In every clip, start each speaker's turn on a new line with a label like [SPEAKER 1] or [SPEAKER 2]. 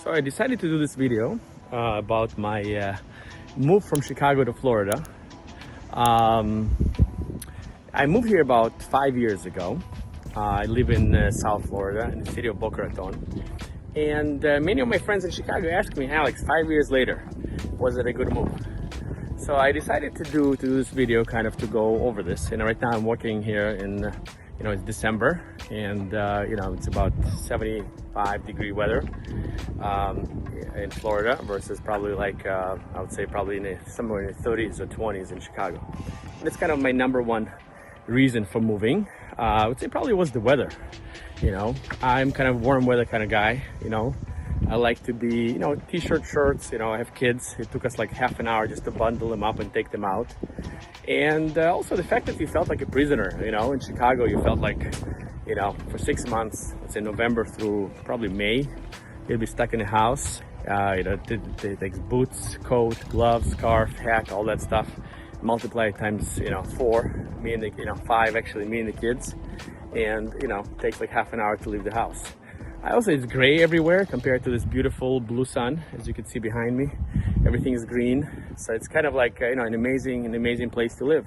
[SPEAKER 1] So I decided to do this video about my move from Chicago to Florida. I moved here about 5 years ago. I live in South Florida in the city of Boca Raton. And many of my friends in Chicago asked me, Alex, 5 years later, was it a good move? So I decided to do this video kind of to go over this. Right now I'm working here in, it's December, and it's about 75-degree weather in Florida versus probably like, I would say probably somewhere in the 30s or 20s in Chicago. And it's kind of my number one reason for moving. I would say probably was the weather. I'm kind of warm weather kind of guy. I like to be, t-shirt, shirts. I have kids. It took us like half an hour just to bundle them up and take them out. And also the fact that you felt like a prisoner. In Chicago you felt like, for 6 months, let's say November through probably May, you'll be stuck in the house. It takes boots, coat, gloves, scarf, hat, all that stuff. Multiply it times 4, me and the 5 actually, me and the kids, and it takes like half an hour to leave the house. It's gray everywhere compared to this beautiful blue sun, as you can see behind me. Everything is green, so it's kind of like an amazing place to live.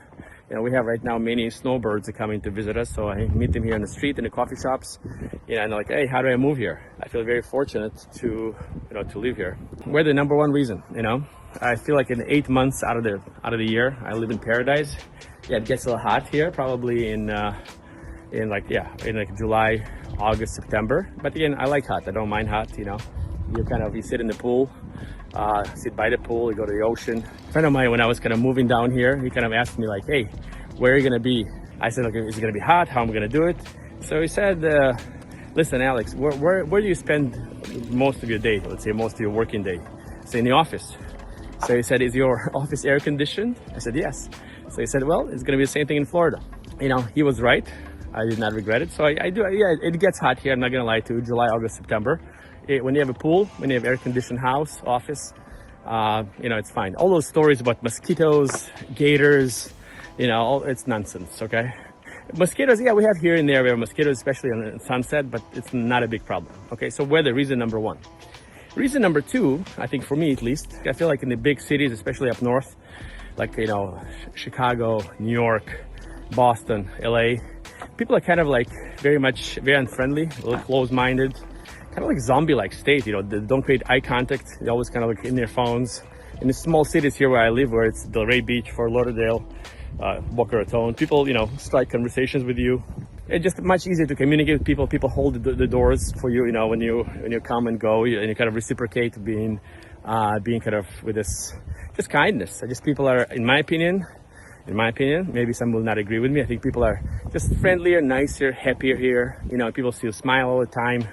[SPEAKER 1] We have right now many snowbirds are coming to visit us, so I meet them here on the street in the coffee shops. And they're like, hey, how do I move here? I feel very fortunate to live here. We're the number one reason. I feel like in 8 months out of the year, I live in paradise. Yeah, it gets a little hot here, probably in July, August, September. But again, I like hot. I don't mind hot. You sit in the pool, sit by the pool, you go to the ocean. A friend of mine, when I was kind of moving down here, he kind of asked me like, hey, where are you gonna be? I said, okay, is it gonna be hot? How am I gonna do it? So he said, listen, Alex, where do you spend most of your day? Let's say most of your working day. Say in the office. So he said, is your office air conditioned? I said, yes. So he said, well, it's gonna be the same thing in Florida. He was right. I did not regret it. So I do, yeah, it gets hot here. I'm not gonna lie to you, July, August, September. When you have a pool, when you have air-conditioned house, office, it's fine. All those stories about mosquitoes, gators, it's nonsense, okay? Mosquitoes, yeah, we have here and there, we have mosquitoes, especially on sunset, but it's not a big problem, okay? So weather, reason number one. Reason number two, I think for me at least, I feel like in the big cities, especially up north, like, Chicago, New York, Boston, LA, people are kind of like very unfriendly, a little closed-minded, kind of like zombie-like state. They don't create eye contact. They're always kind of like in their phones. In the small cities here where I live, where it's Delray Beach, Fort Lauderdale, Boca Raton, people, start conversations with you. It's just much easier to communicate with people. People hold the doors for you, when you come and go, and you kind of reciprocate being kind of with this just kindness. Just people are, in my opinion, maybe some will not agree with me. I think people are just friendlier, nicer, happier here. People still smile all the time.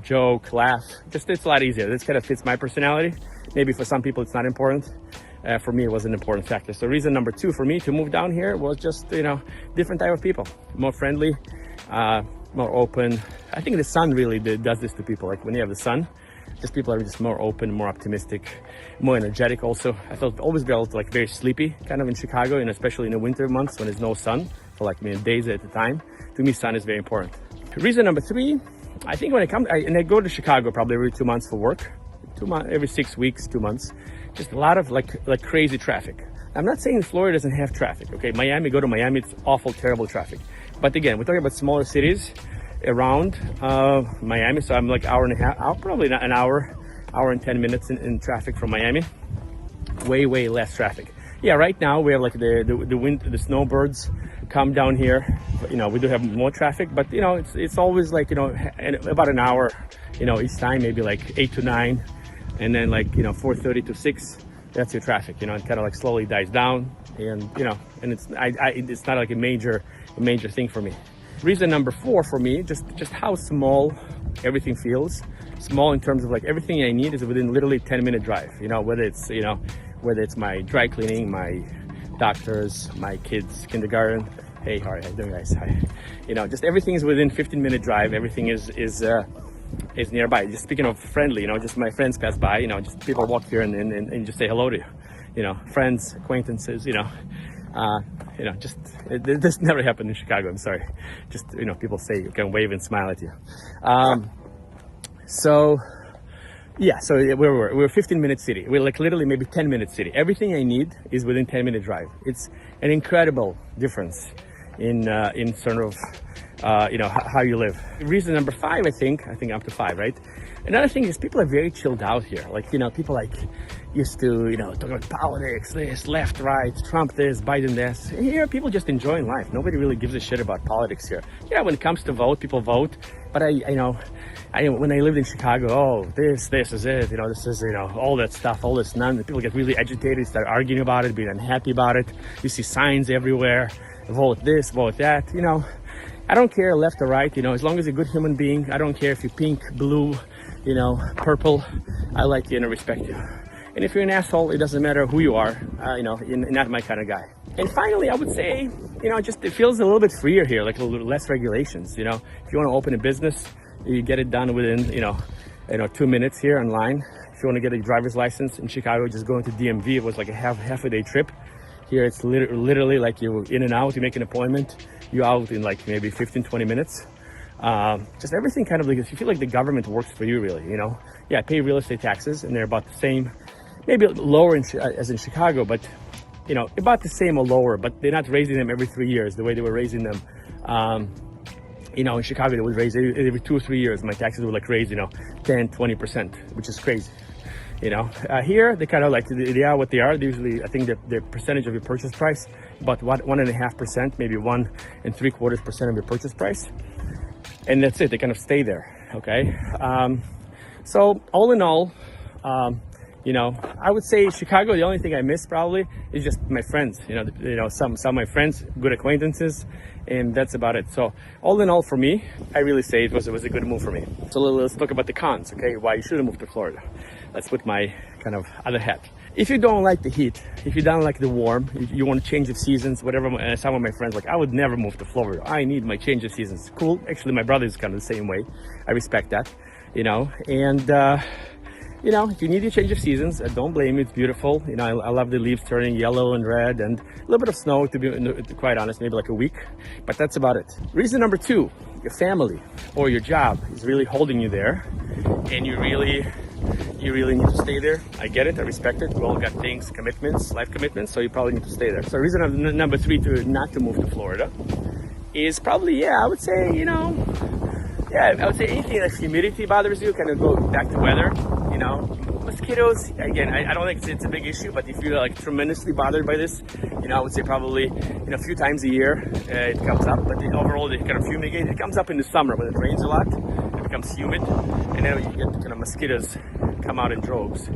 [SPEAKER 1] Joke, laugh. It's a lot easier. This kind of fits my personality. Maybe for some people it's not important. For me, it was an important factor. So reason number two for me to move down here was just, different type of people. More friendly, more open. I think the sun really does this to people. Like when you have the sun, just people are just more open, more optimistic, more energetic also. I felt always very sleepy kind of in Chicago, and especially in the winter months when there's no sun for days at a time. To me, sun is very important. Reason number three, I think when I go to Chicago probably every 2 months for work, every 6 weeks, 2 months, just a lot of like crazy traffic. I'm not saying Florida doesn't have traffic, okay? Go to Miami, it's awful, terrible traffic. But again, we're talking about smaller cities around Miami, so I'm like hour and a half, probably not an hour and 10 minutes in traffic from Miami. Way less traffic. Yeah, right now we have like the snowbirds come down here. We do have more traffic, but it's always like about an hour, each time, maybe like 8 to 9, and then like 4:30 to 6. That's your traffic. It kind of like slowly dies down, and and it's not like a major thing for me. Reason number four for me, just how small everything feels. Small in terms of like everything I need is within literally 10-minute drive. Whether it's my dry cleaning, my doctors, my kids' kindergarten. Hey, how are you doing, guys? Hi. Just everything is within 15-minute drive. Everything is nearby. Just speaking of friendly, just my friends pass by. Just people walk here and just say hello to you. Friends, acquaintances. This never happened in Chicago. I'm sorry. Just people say you can wave and smile at you. So Yeah, so we're a 15-minute city. We're like literally maybe 10-minute city. Everything I need is within 10-minute drive. It's an incredible difference in sort of how you live. Reason number 5, I think I'm up to 5, right? Another thing is people are very chilled out here. Like, people like used to, talk about politics, this, left, right, Trump this, Biden this. Here, people just enjoying life. Nobody really gives a shit about politics here. Yeah, when it comes to vote, people vote. But when I lived in Chicago, this is it, this is, all that stuff, all this none. People get really agitated, start arguing about it, being unhappy about it. You see signs everywhere, vote this, vote that, I don't care left or right, as long as you're a good human being. I don't care if you're pink, blue, purple. I like you and I respect you. And if you're an asshole, it doesn't matter who you are, you're not my kind of guy. And finally, I would say, just it feels a little bit freer here, like a little less regulations, If you want to open a business, you get it done within, 2 minutes here online. If you want to get a driver's license in Chicago, just going to DMV, it was like a half a day trip. Here, it's literally like you're in and out, you make an appointment, you're out in like maybe 15, 20 minutes. Just everything kind of like, you feel like the government works for you really, Yeah, I pay real estate taxes and they're about the same, maybe lower as in Chicago, but about the same or lower, but they're not raising them every 3 years the way they were raising them. In Chicago, they would raise every 2 or 3 years. My taxes would like raise, 10, 20%, which is crazy. Here they kind of like, they are what they are. They usually, I think the percentage of your purchase price, about 1.5%, maybe 1.75% of your purchase price. And that's it, they kind of stay there, okay? So all in all, I would say Chicago, the only thing I miss probably is just my friends, some of my friends, good acquaintances, and that's about it. So all in all for me, I really say it was a good move for me. So let's talk about the cons, okay? Why you shouldn't move to Florida. Let's put my kind of other hat. If you don't like the heat, if you don't like the warm, you want to change of seasons, whatever, and some of my friends like, I would never move to Florida. I need my change of seasons. Cool. Actually, my brother is kind of the same way. I respect that, and if you need a change of seasons, don't blame me. It's beautiful. I love the leaves turning yellow and red and a little bit of snow, to be quite honest, maybe like a week, but that's about it. Reason number 2, your family or your job is really holding you there and you really need to stay there. I get it. I respect it. We all got things, commitments, life commitments, so you probably need to stay there. So reason number 3 to not to move to Florida is probably, I would say, I would say anything like humidity bothers you, kind of go back to weather, Mosquitoes, again, I don't think it's a big issue, but if you're like tremendously bothered by this, I would say probably, a few times a year it comes up, but overall they kind of fumigate. It comes up in the summer when it rains a lot, it becomes humid, and then you get kind of mosquitoes come out in droves.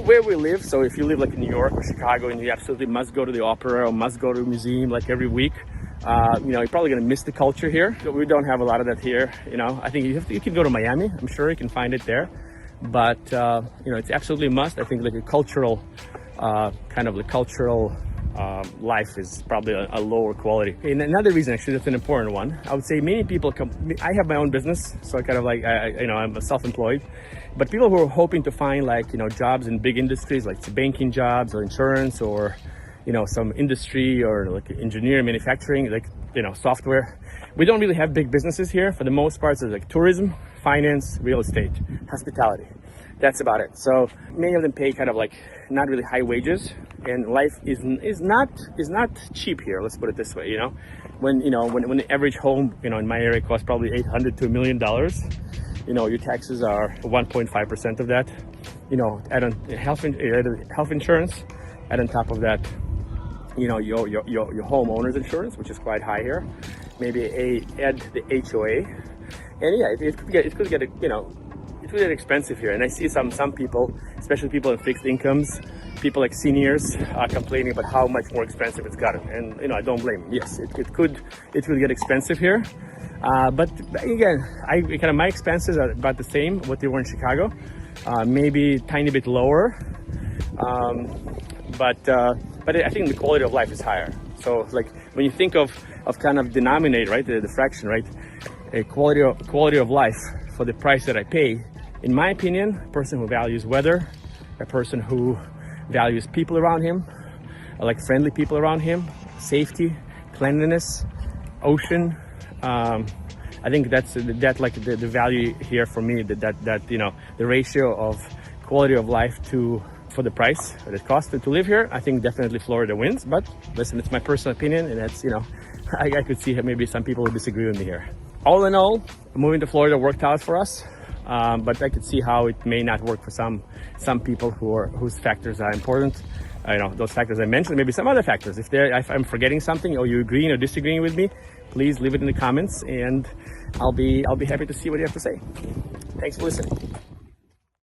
[SPEAKER 1] Where we live, so if you live like in New York or Chicago and you absolutely must go to the opera or must go to a museum like every week, you're probably going to miss the culture here. We don't have a lot of that here. I think you can go to Miami. I'm sure you can find it there. But, it's absolutely a must. I think like a cultural, life is probably a lower quality. And another reason, actually, that's an important one. I would say many people I have my own business, so I kind of like, I'm self-employed. But people who are hoping to find jobs in big industries, like banking jobs or insurance or, some industry or like engineering, manufacturing, software. We don't really have big businesses here. For the most part, it's like tourism, finance, real estate, hospitality. That's about it. So many of them pay kind of like not really high wages, and life is not cheap here. Let's put it this way. When the average home in my area costs probably $800 to $1 million, your taxes are 1.5% of that. Add on health insurance, add on top of that, your homeowner's insurance, which is quite high here. Maybe add the HOA, and it could get expensive here. And I see some people, especially people in fixed incomes, people like seniors, complaining about how much more expensive it's gotten. And I don't blame them. Yes, it could get expensive here. But again, my expenses are about the same what they were in Chicago, maybe a tiny bit lower. But I think the quality of life is higher. So like when you think of kind of denominator, right, the fraction, right, a quality of life for the price that I pay, in my opinion, a person who values weather, a person who values people around him, like friendly people around him, safety, cleanliness, ocean, I think that's like the value here for me, that you know, the ratio of quality of life for the price that it costs to live here. I think definitely Florida wins, but listen, it's my personal opinion, and that's, you know, I could see maybe some people would disagree with me here. All in all, moving to Florida worked out for us, but I could see how it may not work for some people whose factors are important. You know, those factors I mentioned, maybe some other factors. If I'm forgetting something, or you're agreeing or disagreeing with me, please leave it in the comments, and I'll be happy to see what you have to say. Thanks for listening.